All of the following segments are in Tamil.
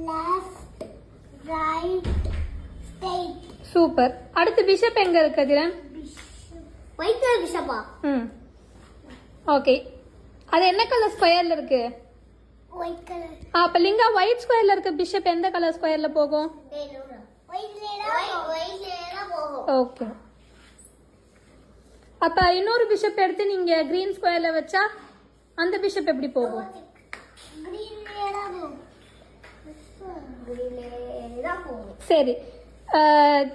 Left right straight. சூப்பர். அடுத்து பிஷப் எங்க இருக்கு அதிரன்? ஒயிட் கலர் பிஷப்பா? ஓகே. அது என்ன கலர் ஸ்கொயர்ல இருக்கு? White colour. அப்ப லிங்கா ஒயிட் ஸ்கொயர்ல இருக்க பிஷப் எந்த கலர் ஸ்கொயர்ல போகும்? ஒயிட்ல போகும். ஓகே. அப்ப இன்னொரு பிஷப் எடுத்து நீங்க கிரீன் ஸ்கொயர்ல வச்சா அந்த பிஷப் எப்படி போகும்? சரி,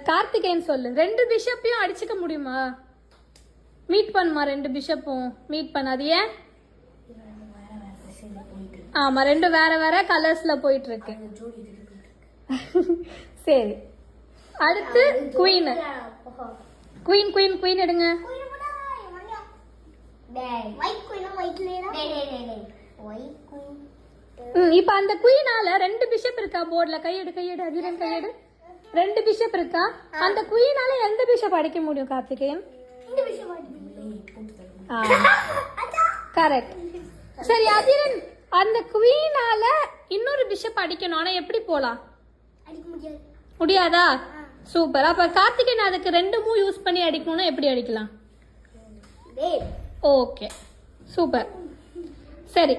கார்த்திகேயன் சொல்லு. ரெண்டு பிஷப்பையும் அடிச்சுக்க முடியுமா? மீட் பண்ணுமா? ரெண்டு பிஷப்பும் மீட் பண்ணாது. ஏன்? ஆமா, ரெண்டும் வேற வேற கலர்ஸ்ல போயிட்டு இருக்கு. சரி, அடுத்து குயின். குயின் குயின் குயின் எடுங்க. இப்ப அந்த குயினால ரெண்டு பிஷப் இருக்கா போர்ட்ல? கையெடு கையெடு அதிரன் கையெடு. ரெண்டு பிஷப் இருக்கா? அந்த குயினால எந்த பிஷப் அடிக்க முடியும் கார்த்திகேயன்? கரெக்ட். சரி அதிரன், அந்த குயினால இன்னொரு பிஷப் அடிக்கணும், ஆனா எப்படி போலாம்? முடியாதா? சூப்பர். அப்ப கார்த்திகேயன் அதுக்கு ரெண்டு மூவ் யூஸ் பண்ணி அடிக்கணும்னா எப்படி அடிக்கலாம்? Okay, super. சரி,